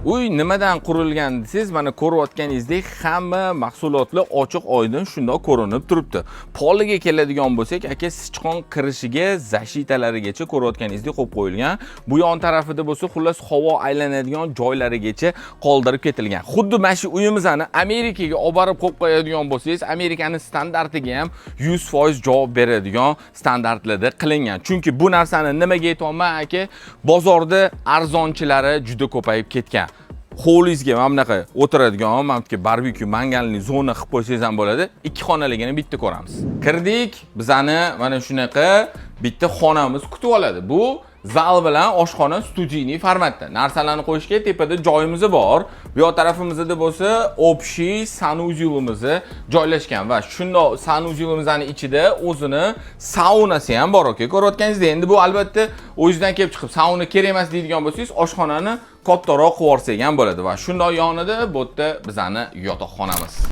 Uy nimadan qurilgan desangiz, mana ko'rayotganingizdek hamma mahsulotlar ochiq oydin shundoq ko'rinib turibdi. Poliga keladigan bo'lsak, aka sichqon kirishiga zashitalarigacha ko'rayotganingizdek qo'yib qo'yilgan. Bu yon tarafida bo'lsa, xullas havo aylanadigan joylarigacha qoldirib ketilgan. Xuddi mana shu uyimizni Amerikaga olib borib qo'yib qo'yadigan bo'lsangiz, Amerikaning standartiga ham 100% javob beradigan standartlarda qilingan. Chunki bu narsani nimaga aytayapman aka? Bozorda arzonchilari juda ko'payib ketgan. Hovlingizga mana bunaqa o'tiradigan, mana bu barbekyu mangalli zona qilib qo'ysangiz ham bo'ladi. 2 xonaligini bitta ko'ramiz. Kirdik, bizani mana shunaqa bitta xonamiz kutib oladi. Bu zal bilan oshxona studiyniy formatda. Narsalarni qo'yishga tepada joyimiz bor. Bu yoq tarafimizda bo'lsa общий sanuzyulimiz joylashgan va shundoq sanuzyulimizning ichida o'zini saunasi ham bor aka. Ko'rayotganingizdek, endi bu albatta o'zidan kelib chiqib sauna kerak emas deydigan bo'lsangiz, oshxonani kattaroq qilib olsak ham bo'ladi va shundoq yonida bu yerda bizani yotoqxonamiz.